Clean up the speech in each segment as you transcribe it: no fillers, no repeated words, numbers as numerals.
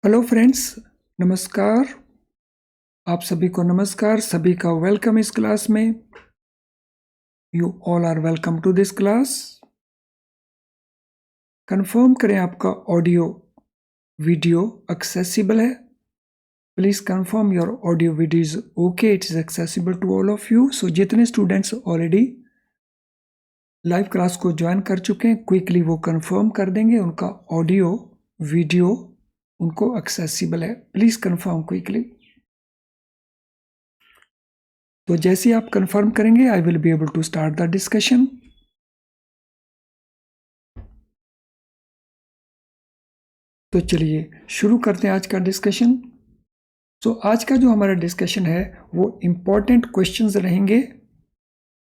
Hello friends, नमस्कार। आप सभी को नमस्कार, सभी का वेलकम इस क्लास में। You all are welcome to this class. Confirm करें आपका ऑडियो वीडियो एक्सेसिबल है। Please confirm your audio video is okay, it is accessible to all of you. So जितने स्टूडेंट्स ऑलरेडी लाइव क्लास को join कर चुके हैं, quickly वो confirm कर देंगे उनका ऑडियो वीडियो उनको एक्सेसिबल है। Please confirm quickly. तो जैसे ही आप कंफर्म करेंगे, I will be able to start the discussion. तो चलिए शुरू करते हैं आज का डिस्कशन। तो आज का जो हमारा डिस्कशन है वो इम्पोर्टेंट क्वेश्चंस रहेंगे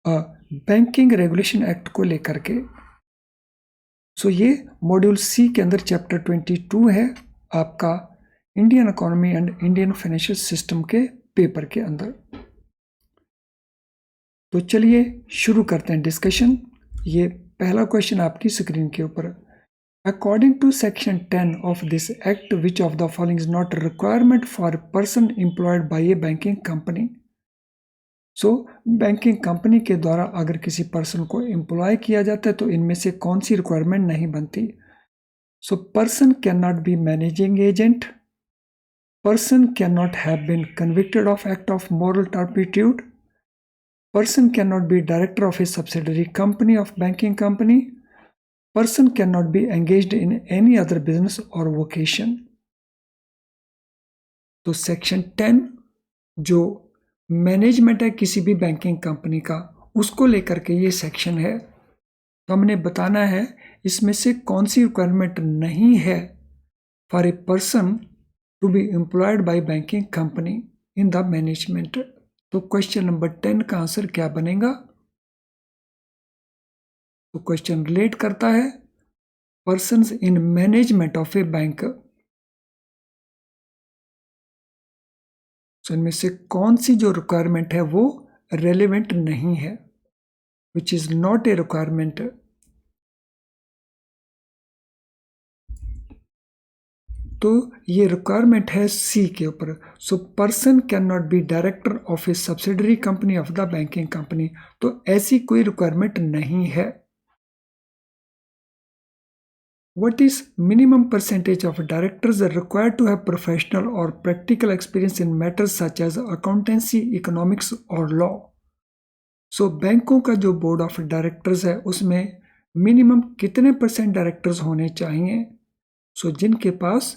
बैंकिंग रेगुलेशन एक्ट को लेकर के। सो ये मॉड्यूल सी के अंदर चैप्टर 22 है आपका, Indian economy and Indian financial system के पेपर के अंदर। तो चलिए शुरू करते हैं डिस्कशन। ये पहला क्वेश्चन आपकी स्क्रीन के ऊपर। According to Section 10 of this Act, which of the following is not a requirement for a person employed by a banking company? So, banking company के द्वारा अगर किसी पर्सन को एम्प्लॉय किया जाता है तो इनमें से कौन सी रिक्वायरमेंट नहीं बनती? So person can not be managing agent, person can not have been convicted of act of moral turpitude, person can not be director of a subsidiary company of banking company, person cannot be engaged in any other business or vocation। तो section 10 जो management है किसी भी banking company का, उसको लेकर के ये सेक्शन है। तो हमने बताना है इसमें से कौन सी रिक्वायरमेंट नहीं है for a person to be employed by banking company in the management. तो क्वेश्चन नंबर 10 का आंसर क्या बनेगा? तो क्वेश्चन रिलेट करता है persons in management of A bank. तो इनमें से कौन सी जो रिक्वायरमेंट है वो रेलेवेंट नहीं है, which is not a requirement. तो ये रिक्वायरमेंट है सी के ऊपर। सो person can not be director of a subsidiary company of the banking company. तो ऐसी कोई रिक्वायरमेंट नहीं है। What is minimum percentage of directors are required to have professional or practical experience in matters such as accountancy, economics or law? सो बैंकों का जो board of directors है उसमें मिनिमम कितने परसेंट डायरेक्टर्स होने चाहिए? सो जिनके पास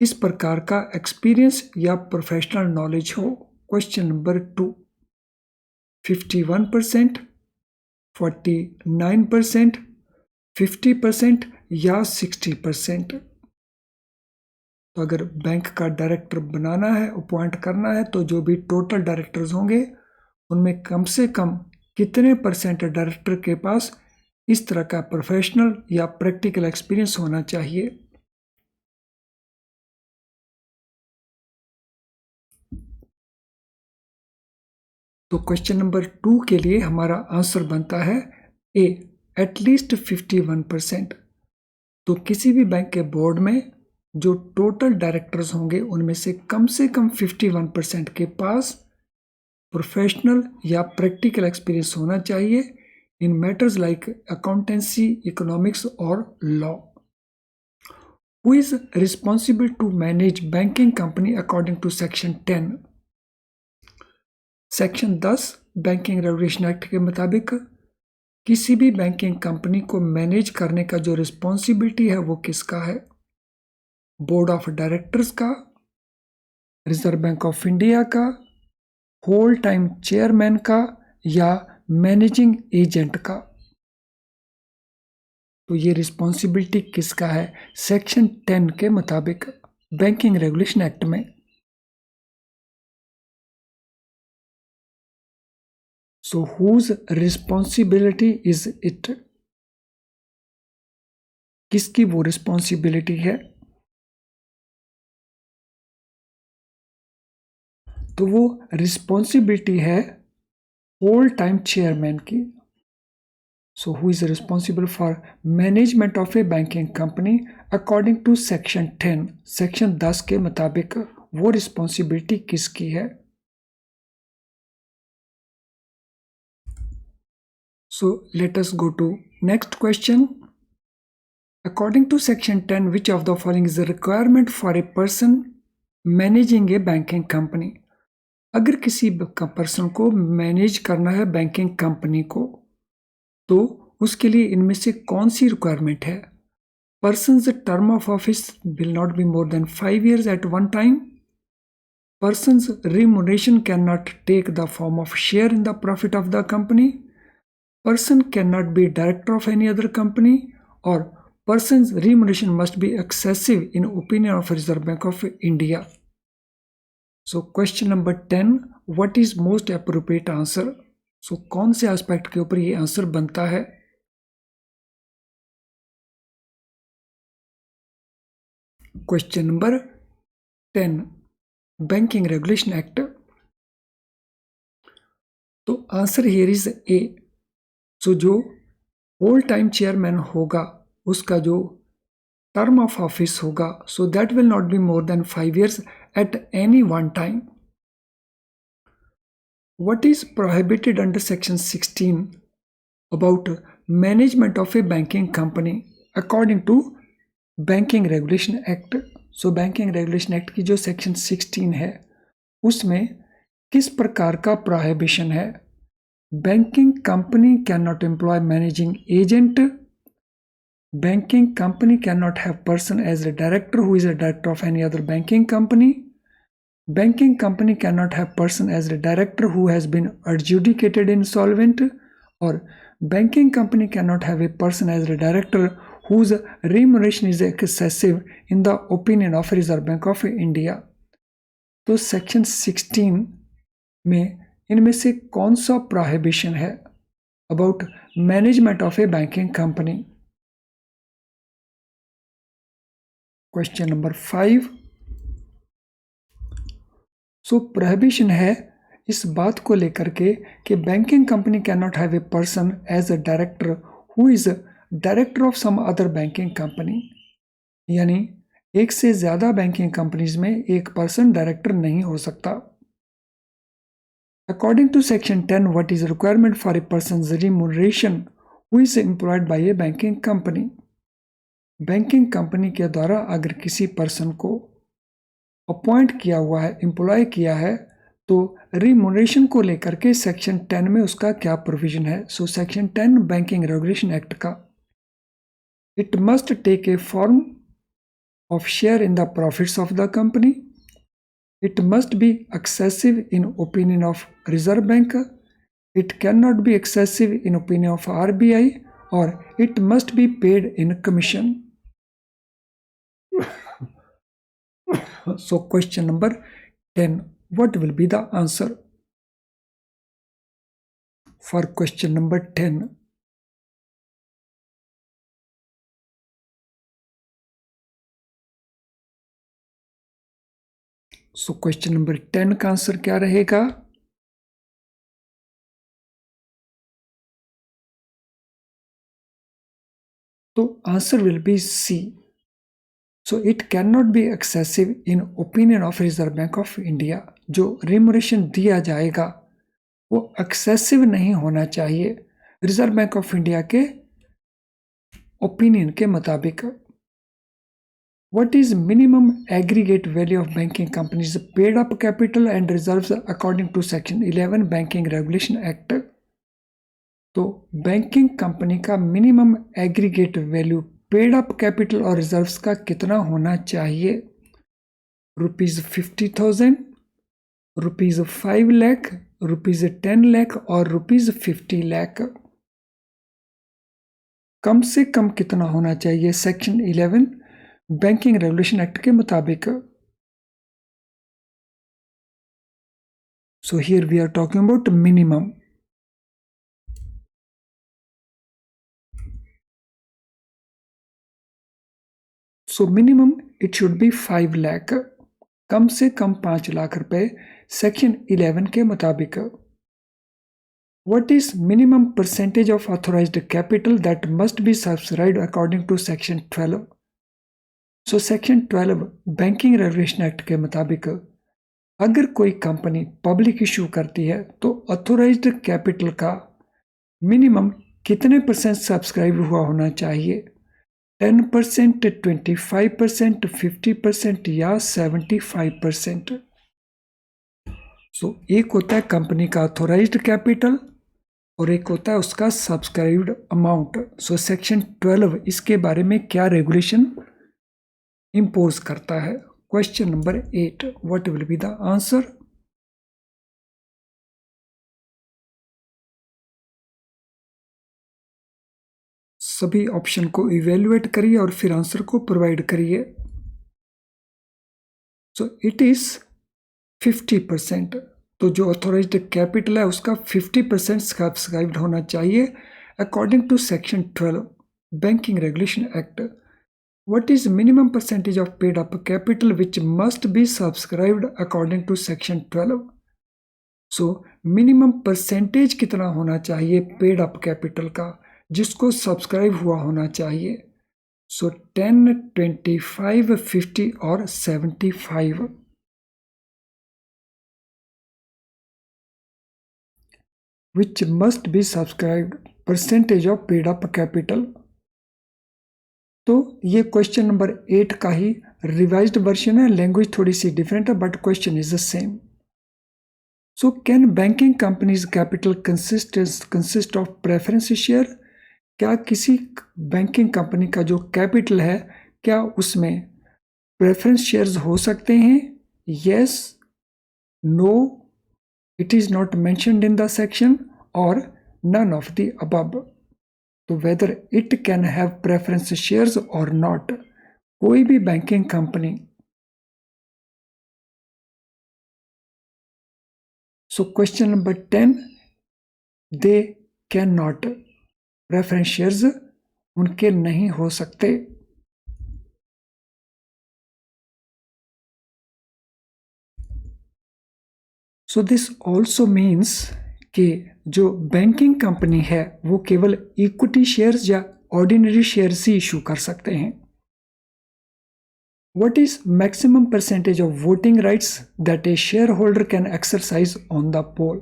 इस प्रकार का एक्सपीरियंस या प्रोफेशनल नॉलेज हो। क्वेश्चन नंबर 2, 51%, 49%, 50% या 60%। तो अगर बैंक का डायरेक्टर बनाना है, अपॉइंट करना है, तो जो भी टोटल डायरेक्टर्स होंगे उनमें कम से कम कितने परसेंट डायरेक्टर के पास इस तरह का प्रोफेशनल या प्रैक्टिकल एक्सपीरियंस होना चाहिए? तो क्वेश्चन नंबर 2 के लिए हमारा आंसर बनता है ए, एटलीस्ट 51%। तो किसी भी बैंक के बोर्ड में जो टोटल डायरेक्टर्स होंगे उनमें से कम 51% के पास प्रोफेशनल या प्रैक्टिकल एक्सपीरियंस होना चाहिए in matters like accountancy, economics और law. Who is responsible to manage banking company according to section 10? Section 10 banking regulation act के मुताबिक किसी भी बैंकिंग कंपनी को मैनेज करने का जो रिस्पॉन्सिबिलिटी है वो किसका है? बोर्ड ऑफ डायरेक्टर्स का, रिजर्व बैंक ऑफ इंडिया का, होल टाइम चेयरमैन का या मैनेजिंग एजेंट का? तो ये रिस्पॉन्सिबिलिटी किसका है सेक्शन 10 के मुताबिक बैंकिंग रेगुलेशन एक्ट में? सो हुज रिस्पॉन्सिबिलिटी इज इट? किसकी वो रिस्पॉन्सिबिलिटी है? तो वो रिस्पॉन्सिबिलिटी है होल टाइम चेयरमैन की। So who is responsible for management of a banking company according to section 10? Section 10 के मुताबिक वो रिस्पॉन्सिबिलिटी किसकी है? So let us go to next question. According to section 10, which of the following is a requirement for a person managing a banking company? अगर किसी person को manage करना है बैंकिंग कंपनी को, तो उसके लिए इनमें से कौन सी रिक्वायरमेंट है? Person's term of office will not be more than 5 years at one time. Person's remuneration cannot take the form of share in the profit of the company. Person cannot be director of any other company, or person's remuneration must be excessive in opinion of Reserve Bank of India. So question number 10, what is most appropriate answer? So कौन से aspect के ऊपर ये answer बनता है? Question number 10, Banking Regulation Act. तो answer here is a. सो जो whole time chairman होगा उसका जो टर्म ऑफ ऑफिस होगा, so that will not be more than 5 years at any one time. What is prohibited under section 16 about management of a banking company according to Banking Regulation Act? So Banking Regulation Act की जो section 16 है उसमें किस प्रकार का prohibition है? Banking company cannot employ managing agent. Banking company cannot have person as a director who is a director of any other banking company. Banking company cannot have person as a director who has been adjudicated insolvent, or banking company cannot have a person as a director whose remuneration is excessive in the opinion of Reserve Bank of India. तो section 16 में इनमें से कौन सा prohibition है about management of a banking company? Question number 5. So prohibition है इस बात को लेकर के कि banking company can not have a person as a director who is director of some other banking company. यानी एक से ज़्यादा बैंकिंग कंपनीज में एक पर्सन डायरेक्टर नहीं हो सकता. According to section 10, what is requirement for a person's remuneration who is employed by a banking company? Banking company के द्वारा अगर किसी पर्सन को अपॉइंट किया हुआ है, एम्प्लॉय किया है, तो रिम्यूनरेशन को लेकर के सेक्शन 10 में उसका क्या प्रोविजन है? So section 10 banking regulation act का, it must take a form of share in the profits of the company. It must be excessive in opinion of Reserve Bank. It cannot be excessive in opinion of RBI, or it must be paid in commission. So question number 10, what will be the answer for question number 10? सो question number 10 का answer क्या रहेगा? तो answer will be C. So it can not be excessive in opinion of reserve bank of India. जो remuneration दिया जाएगा वो excessive नहीं होना चाहिए रिजर्व बैंक ऑफ इंडिया के ओपिनियन के मुताबिक. What is minimum aggregate value of banking companies paid up capital and reserves according to section 11 Banking Regulation Act? तो बैंकिंग कंपनी का minimum aggregate value paid up capital और reserves का कितना होना चाहिए? ₹50,000, ₹5 लाख, ₹10 लाख और ₹50 लाख. कम से कम कितना होना चाहिए सेक्शन 11 बैंकिंग रेगुलेशन एक्ट के मुताबिक? So here we are talking about minimum. So minimum it should be 5 lakh, कम से कम 5 लाख रुपए सेक्शन 11 के मुताबिक. What is minimum percentage of authorized capital that must be subscribed according to section 12? So section 12 banking regulation act के मुताबिक अगर कोई कंपनी पब्लिक इशू करती है तो ऑथोराइज्ड कैपिटल का मिनिमम कितने परसेंट सब्सक्राइब हुआ होना चाहिए? 10%, 25%, 50% या 75%? सो एक होता है कंपनी का ऑथोराइज्ड कैपिटल और एक होता है उसका सब्सक्राइब्ड अमाउंट। सो सेक्शन 12 इसके बारे में क्या रेगुलेशन इम्पोज करता है? Question number 8, what will be the answer? सभी ऑप्शन को इवेल्युएट करिए और फिर आंसर को प्रोवाइड करिए। So it is 50%। तो जो ऑथोराइज्ड कैपिटल है उसका 50% सब्सक्राइब्ड होना चाहिए according to section 12 banking regulation act. What is minimum percentage of paid up capital which must be subscribed according to section 12? So minimum percentage कितना होना चाहिए paid up capital का जिसको सब्सक्राइब हुआ होना चाहिए? So 10, 25, 50 और 75? Which must be subscribed percentage of paid up capital? तो ये क्वेश्चन नंबर 8 का ही रिवाइज्ड वर्जन है, लैंग्वेज थोड़ी सी डिफरेंट है but question is the same. So can banking companies capital consist of preference share? क्या किसी बैंकिंग कंपनी का जो कैपिटल है क्या उसमें प्रेफरेंस शेयर्स हो सकते हैं? Yes, no, it is not mentioned in the section और नन ऑफ द अबव। तो whether it can have preference shares और नॉट, कोई भी banking company. So question number 10, they can not, preference shares उनके नहीं हो सकते। सो दिस ऑल्सो मीन्स कि जो बैंकिंग कंपनी है वो केवल इक्विटी शेयर्स या ऑर्डिनरी शेयर्स ही इशू कर सकते हैं। What is maximum percentage of voting rights that a shareholder can exercise on the poll?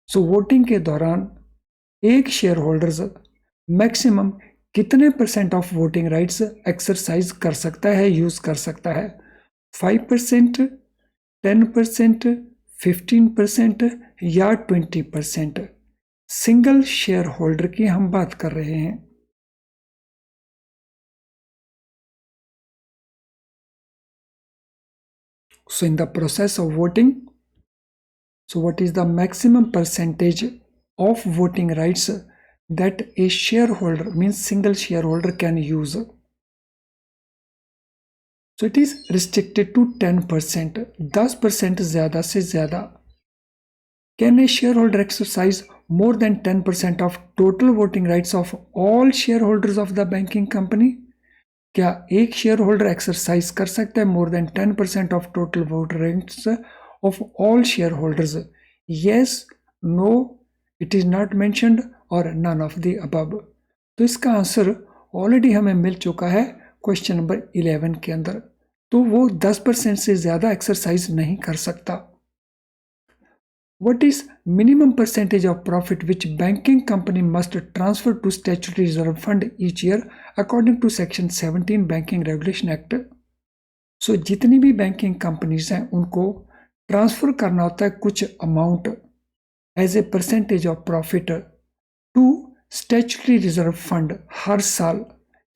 So voting के दौरान एक शेयर होल्डर्स मैक्सिमम कितने percent of voting rights exercise कर सकता है, यूज कर सकता है? 5%, 10%, 15% या 20%? सिंगल शेयर होल्डर की हम बात कर रहे हैं। So in the process of voting, so what is the maximum percentage of voting rights that a shareholder means single shareholder can use? So it is restricted to 10%, 10% ज़्यादा से ज़्यादा। Can a shareholder exercise more than 10% of total voting rights of all shareholders of the banking company? क्या एक share holder exercise कर सकता है more than 10% of total vote rights of all share holders? Yes, no, it is not mentioned और none of the above. तो इसका answer already हमें मिल चुका है क्वेश्चन नंबर 11 के अंदर। तो वो 10% से ज़्यादा एक्सरसाइज नहीं कर सकता। What is minimum percentage of profit which banking company must transfer to statutory reserve fund each year according to section 17 Banking Regulation Act? So जितनी भी बैंकिंग कंपनीज हैं उनको ट्रांसफर करना होता है कुछ amount as a percentage of profit to statutory reserve fund हर साल।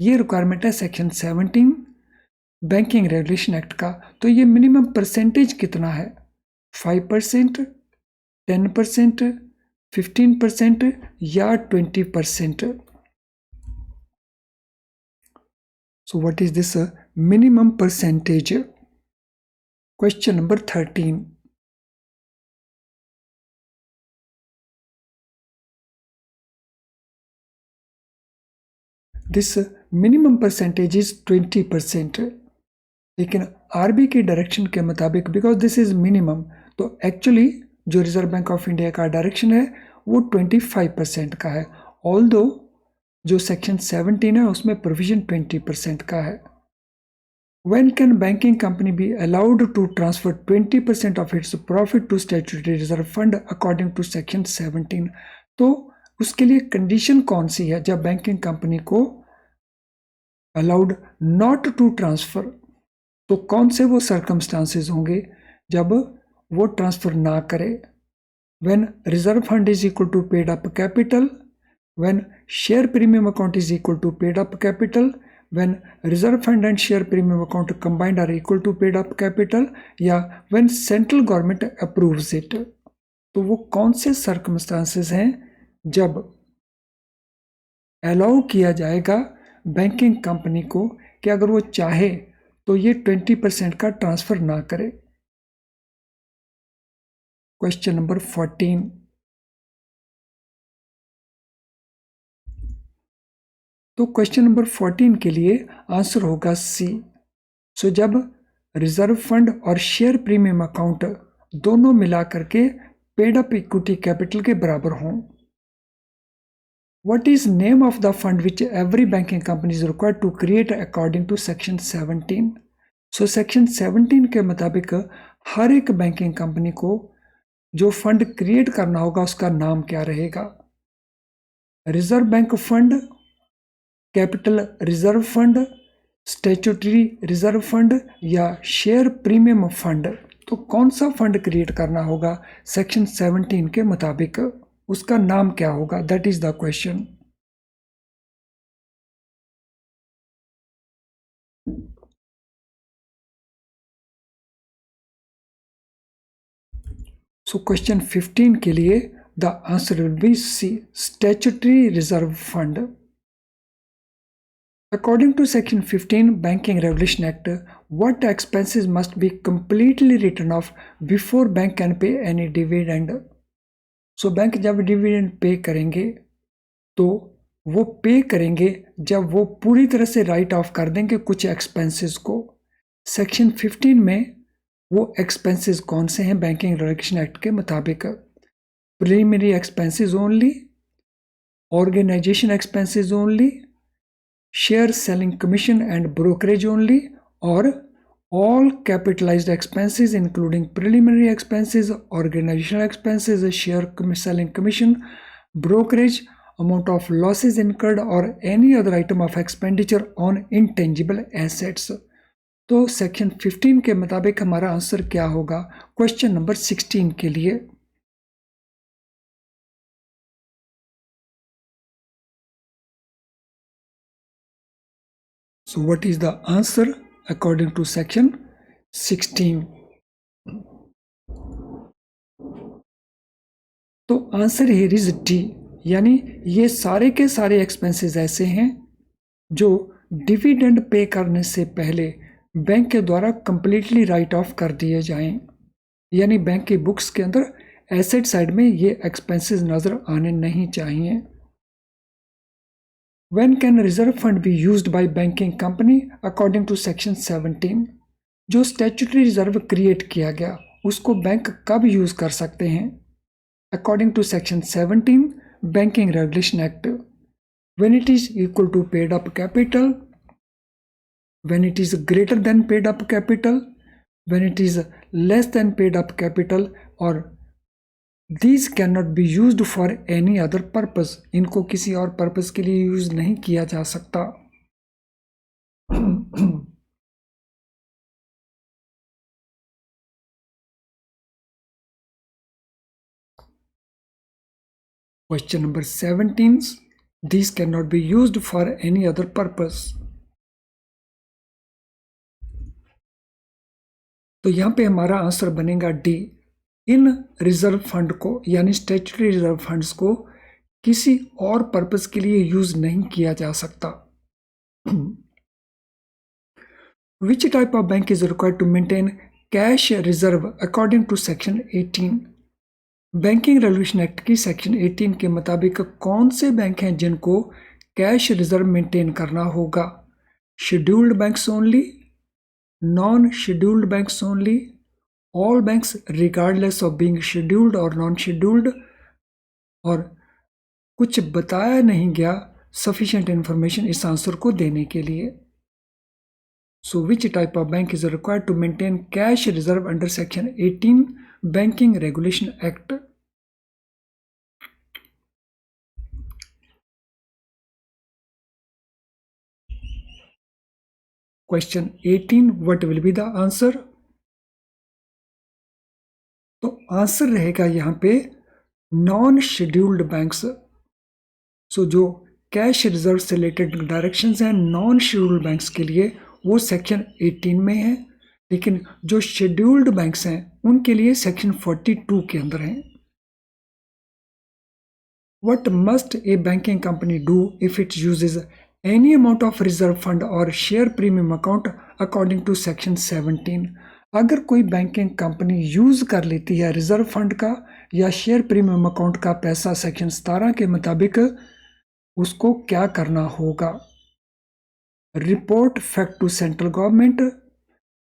ये रिक्वायरमेंट है सेक्शन 17 बैंकिंग रेगुलेशन एक्ट का। तो ये मिनिमम परसेंटेज कितना है? 5%, 10%, 15% या 20%? So what is this minimum percentage? Question number 13. This minimum percentage is 20%. लेकिन आरबी के डायरेक्शन के मुताबिक बिकॉज दिस इज मिनिमम, तो एक्चुअली जो रिजर्व बैंक ऑफ इंडिया का डायरेक्शन है वो 25% का है, ऑल्दो जो सेक्शन 17 है उसमें प्रोविजन 20% का है। When can banking company be allowed to transfer 20% of its profit to statutory reserve fund according to section 17? तो उसके लिए कंडीशन कौन सी है जब बैंकिंग कंपनी को अलाउड नॉट टू ट्रांसफर, तो कौन से वो सर्कमस्टांसेस होंगे जब वो ट्रांसफर ना करे? When reserve fund is equal to paid up capital, when share premium account is equal to paid up capital, when reserve fund and share premium account combined are equal to paid up capital, या when central government approves it। तो वो कौन से circumstances हैं जब allow किया जाएगा banking company को कि अगर वो चाहे तो ये 20% का ट्रांसफर ना करे? Question number 14। तो क्वेश्चन नंबर 14 के लिए आंसर होगा सी। सो जब रिजर्व फंड और शेयर प्रीमियम अकाउंट दोनों मिला करके पेड अप इक्विटी कैपिटल के बराबर हों। What is name of the fund which every banking company is required to create according to section 17? So section 17 के मुताबिक हर एक बैंकिंग कंपनी को जो फंड क्रिएट करना होगा उसका नाम क्या रहेगा? Reserve bank fund, capital reserve fund, statutory reserve fund या शेयर प्रीमियम फंड? तो कौन सा फंड क्रिएट करना होगा सेक्शन 17 के मुताबिक, उसका नाम क्या होगा? That is the question. So question 15 के लिए the answer will be C, statutory reserve fund. According to section 15 Banking Regulation Act, what expenses must be completely written off before bank can pay any dividend? So bank जब dividend pay करेंगे तो वो पे करेंगे जब वो पूरी तरह से राइट ऑफ कर देंगे कुछ एक्सपेंसेस को। सेक्शन 15 में वो एक्सपेंसेस कौन से हैं बैंकिंग रेगुलेशन एक्ट के मुताबिक? Preliminary expenses only, organisation expenses only, share selling commission and brokerage only, or all capitalized expenses including preliminary expenses, organizational expenses, share selling commission, brokerage, amount of losses incurred, or any other item of expenditure on intangible assets। तो section 15 के मुताबिक हमारा answer क्या होगा question number 16 के लिए? So what is the answer according to section 16? तो answer here is D, यानी ये सारे के सारे एक्सपेंसेस ऐसे हैं जो डिविडेंड पे करने से पहले बैंक के द्वारा कंप्लीटली राइट ऑफ कर दिए जाएं, यानी बैंक की बुक्स के अंदर एसेट साइड में ये एक्सपेंसेस नजर आने नहीं चाहिए। When can reserve fund be used by banking company according to section 17? जो स्टैट्यूटरी रिजर्व क्रिएट किया गया उसको बैंक कब यूज कर सकते हैं according to section 17 banking regulation act? When it is equal to paid up capital, when it is greater than paid up capital, when it is less than paid up capital, or These cannot be used for any other purpose। इनको किसी और purpose के लिए use नहीं किया जा सकता। Question number 17, these cannot be used for any other purpose। तो यहां पे हमारा आंसर बनेगा डी, इन रिजर्व फंड को यानी स्टैट्यूटरी रिजर्व फंड्स को किसी और पर्पस के लिए यूज नहीं किया जा सकता। Which type of bank is required to maintain cash reserve according to section 18? Banking regulation act की सेक्शन 18 के मुताबिक कौन से बैंक हैं जिनको कैश रिजर्व मेंटेन करना होगा? Scheduled banks only, non scheduled banks only, all banks regardless of being scheduled or non-scheduled, और कुछ बताया नहीं गया sufficient information इस आंसर को देने के लिए. So which type of bank is required to maintain cash reserve under Section 18 Banking Regulation Act? Question 18, what will be the answer? तो आंसर रहेगा यहाँ पे नॉन शेड्यूल्ड बैंक्स. सो जो कैश रिजर्व से रिलेटेड डायरेक्शंस हैं नॉन शेड्यूल्ड बैंक्स के लिए वो सेक्शन 18 में है, लेकिन जो शेड्यूल्ड बैंक्स हैं उनके लिए सेक्शन 42 के अंदर हैं. What must a banking company do if it uses any amount of reserve fund or share premium account according to section 17? अगर कोई बैंकिंग कंपनी यूज कर लेती है रिजर्व फंड का या शेयर प्रीमियम अकाउंट का पैसा सेक्शन 17 के मुताबिक, उसको क्या करना होगा? Report fact to central government,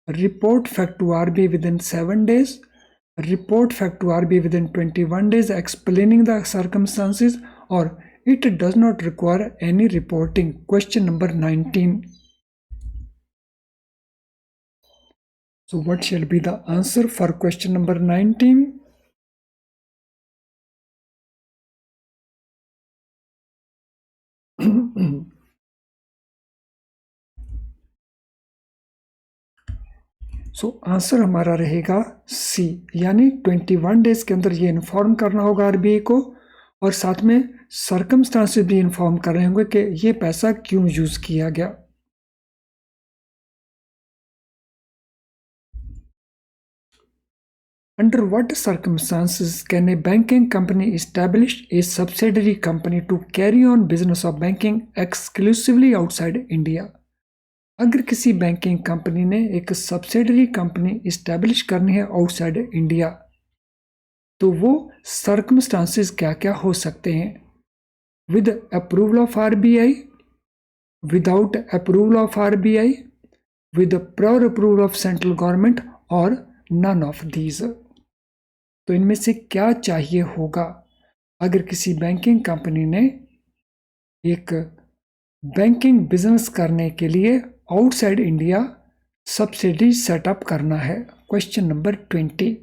report fact to RBI within 7 days, report fact to RBI within 21 days explaining the circumstances, or it does not require any reporting. Question number 19. So what shall be the answer for question number 19? So answer हमारा रहेगा सी, यानी 21 days के अंदर ये inform करना होगा RBI को, और साथ में सर्कमस्टांसेस भी इन्फॉर्म कर रहे होंगे कि ये पैसा क्यों यूज किया गया. Under what circumstances can a banking company establish a subsidiary company to carry on business of banking exclusively outside India? अगर किसी बैंकिंग कंपनी ने एक सब्सिडरी कंपनी इस्टेब्लिश करनी है आउटसाइड इंडिया, तो वो सर्कमस्टांसेस क्या क्या हो सकते हैं? With approval of RBI, without approval of RBI, with prior approval of central government, और नन ऑफ दीज. तो इनमें से क्या चाहिए होगा अगर किसी बैंकिंग कंपनी ने एक बैंकिंग बिजनेस करने के लिए आउटसाइड इंडिया सब्सिडी सेटअप करना है? Question number 20.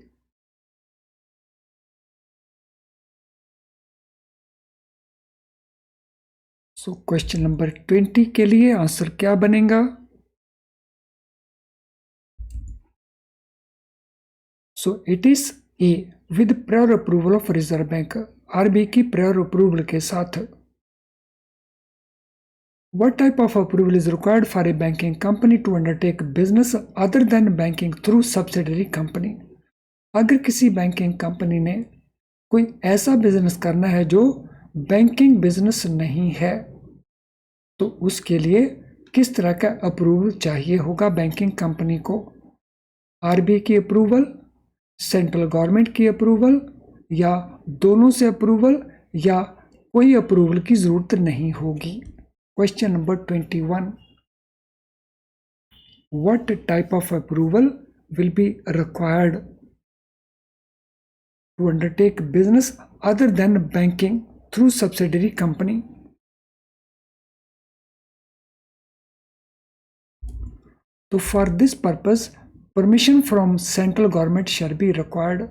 सो क्वेश्चन नंबर 20 के लिए आंसर क्या बनेगा? So it is a, with prior approval of reserve bank, RBI की प्रायर अप्रूवल के साथ. What type of approval is required for a banking company to undertake business other than banking through subsidiary company? अगर किसी banking company ने कोई ऐसा business करना है जो बैंकिंग बिजनेस नहीं है, तो उसके लिए किस तरह का अप्रूवल चाहिए होगा बैंकिंग कंपनी को? आरबीआई की अप्रूवल, सेंट्रल गवर्नमेंट की अप्रूवल, या दोनों से अप्रूवल, या कोई अप्रूवल की जरूरत नहीं होगी? Question number 21. What type of approval will be required to undertake business other than banking through subsidiary company? So for this purpose, permission from central government shall be required.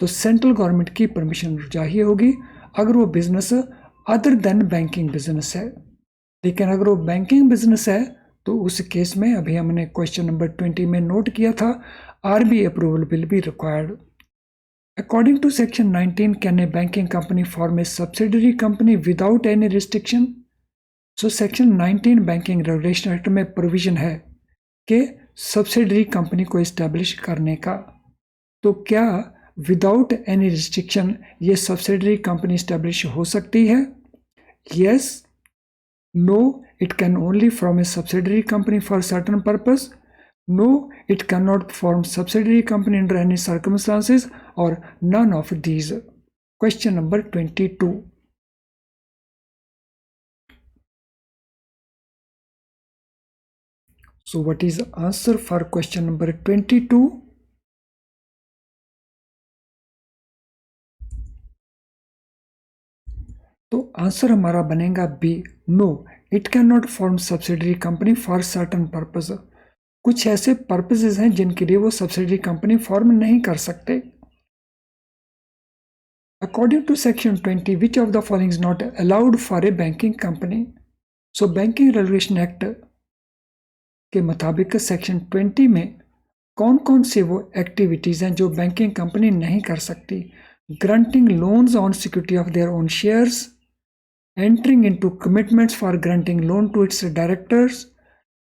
तो central government की permission चाहिए होगी अगर वो business other than banking business है. लेकिन अगर वो बैंकिंग बिजनेस है तो उस केस में अभी हमने क्वेश्चन नंबर 20 में नोट किया था, RBI approval will be required. According to section 19, can a banking company form a subsidiary company without any restriction? So section 19 banking regulation act में प्रोविजन है कि सब्सिडरी कंपनी को इस्टेब्लिश करने का. तो क्या विदाउट एनी रिस्ट्रिक्शन ये subsidiary company establish हो सकती है? Yes, no, it can only form a subsidiary company for certain purpose. No, it cannot form subsidiary company under any circumstances, or none of these. Question number 22. So what is the answer for question number 22? तो answer हमारा बनेगा B, no it can not form subsidiary company for certain purpose. कुछ ऐसे purposes हैं जिनके लिए वो subsidiary company form नहीं कर सकते। According to section 20, which of the following is not allowed for a banking company? So Banking Regulation Act के मुताबिक सेक्शन 20 में कौन कौन से वो एक्टिविटीज़ हैं जो बैंकिंग कंपनी नहीं कर सकती? Granting loans on security of their own shares, entering into commitments for granting loan to its directors,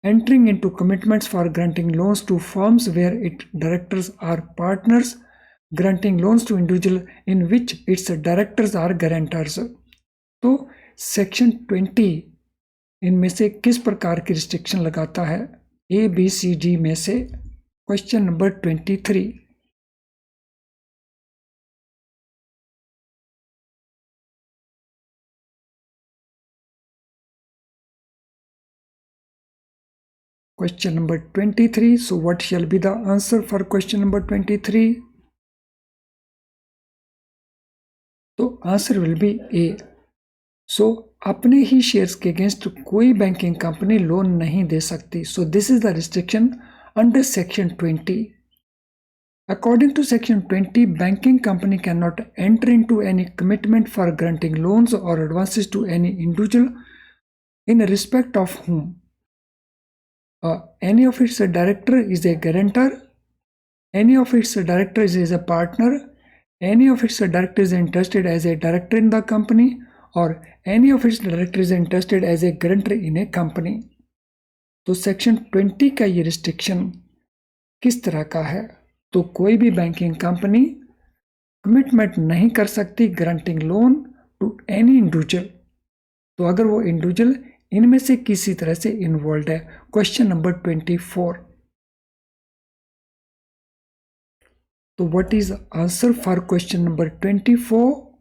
entering into commitments for granting loans to firms where its directors are partners, granting loans to individual in which its directors are guarantors। तो section 20 इनमें से किस प्रकार की restriction लगाता है? A B C D में से question number 23। Question number 23. So what shall be the answer for question number 23? तो आंसर विल बी ए। सो अपने ही शेयर्स के अगेंस्ट कोई बैंकिंग कंपनी लोन नहीं दे सकती। So this is the restriction under section 20। According to section 20, banking company cannot enter into any commitment for granting loans or advances to any individual in respect of whom any of its director is a guarantor, any of its directors is a partner, any of its directors is interested as a director in the company, or any of its directors is interested as a guarantor in a company। तो section 20 का ये restriction किस तरह का है? तो कोई भी बैंकिंग कंपनी कमिटमेंट नहीं कर सकती granting loan to any individual, तो अगर वो इंडिविजुअल इनमें से किसी तरह से इन्वॉल्व है। Question number 24। तो what is answer for question number 24?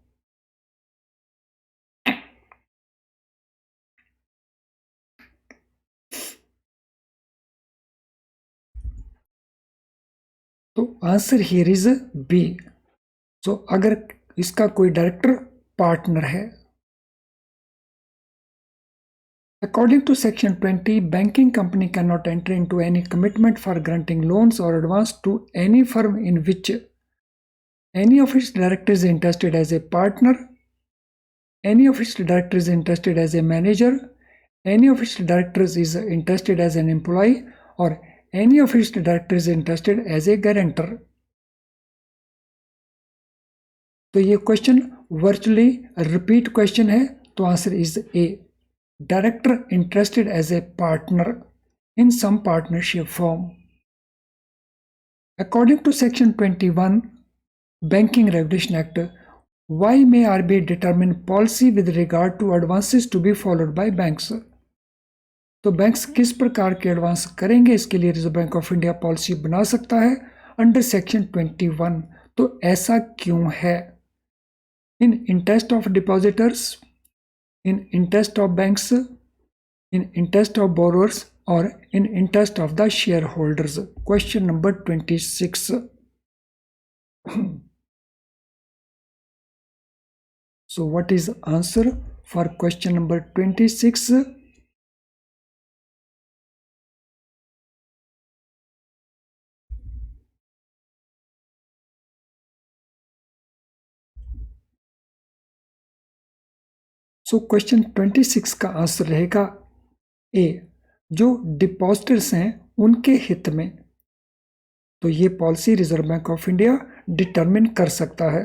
तो आंसर हियर इज बी। सो अगर इसका कोई डायरेक्टर पार्टनर है। According to section 20, banking company cannot enter into any commitment for granting loans or advance to any firm in which any of its directors is interested as a partner, any of its directors is interested as a manager, any of its directors is interested as an employee, or any of its directors is interested as a guarantor। तो ये question virtually repeat question है, तो answer is a, director interested as a partner in some partnership firm। According to section 21 Banking Regulation Act, why may RBI determine policy with regard to advances to be followed by banks? तो banks किस प्रकार के advance करेंगे, इसके लिए reserve bank of India policy बना सकता है अंडर सेक्शन 21। तो ऐसा क्यों है? इन interest of depositors, in interest of banks, in interest of borrowers, or in interest of the shareholders। Question number 26। So what is the answer for question number 26? So question 26 का answer रहेगा ए, जो depositors हैं उनके हित में। तो ये policy reserve bank of India determine कर सकता है।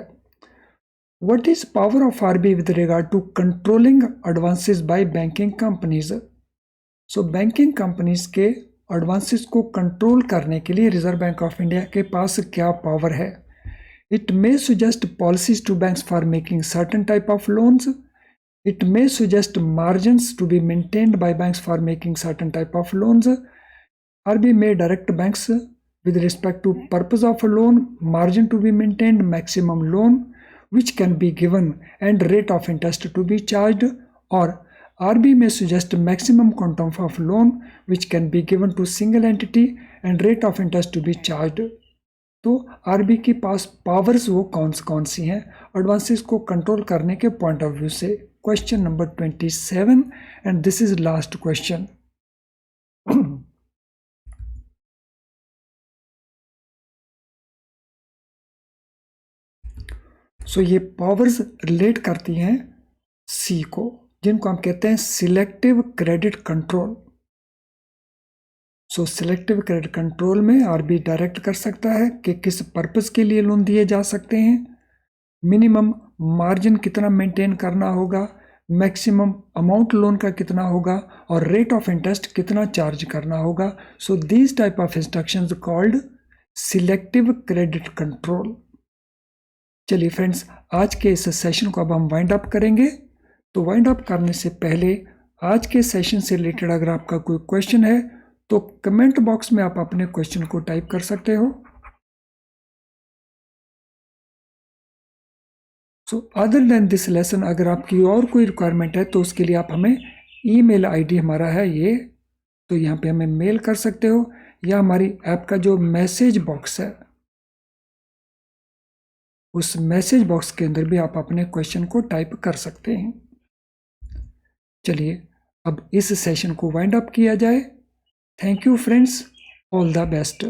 What is power of RBI with regard to controlling advances by banking companies? So banking companies के एडवांसेस को कंट्रोल करने के लिए रिजर्व बैंक ऑफ इंडिया के पास क्या पावर है? It may suggest policies to banks for making certain type of loans, it may suggest margins to be maintained by banks for making certain type of loans. RBI may direct banks with respect to purpose of a loan, margin to be maintained, maximum loan which can be given, and rate of interest to be charged, or RBI may suggest maximum quantum of loan which can be given to single entity and rate of interest to be charged। तो RBI के पास powers वो कौन सी हैं advances को control करने के point of view से? question number 27 and this is last question. सो ये पावर्स रिलेट करती हैं सी को, जिनको हम कहते हैं सिलेक्टिव क्रेडिट कंट्रोल। सो सिलेक्टिव क्रेडिट कंट्रोल में आरबीआई डायरेक्ट कर सकता है कि किस पर्पस के लिए लोन दिए जा सकते हैं, मिनिमम मार्जिन कितना मेंटेन करना होगा, मैक्सिमम अमाउंट लोन का कितना होगा और रेट ऑफ इंटरेस्ट कितना चार्ज करना होगा। So these type of instructions called selective credit control. चलिए फ्रेंड्स, आज के इस सेशन को अब हम वाइंड अप करेंगे। तो वाइंड अप करने से पहले आज के सेशन से रिलेटेड अगर आपका कोई क्वेश्चन है तो कमेंट बॉक्स में आप अपने क्वेश्चन को टाइप कर सकते हो। So other than this lesson, अगर आपकी और कोई रिक्वायरमेंट है तो उसके लिए आप हमें ईमेल आईडी हमारा है ये, तो यहाँ पे हमें मेल कर सकते हो, या हमारी ऐप का जो मैसेज बॉक्स है उस मैसेज बॉक्स के अंदर भी आप अपने क्वेश्चन को टाइप कर सकते हैं। चलिए अब इस सेशन को वाइंड अप किया जाए। Thank you friends, all the best.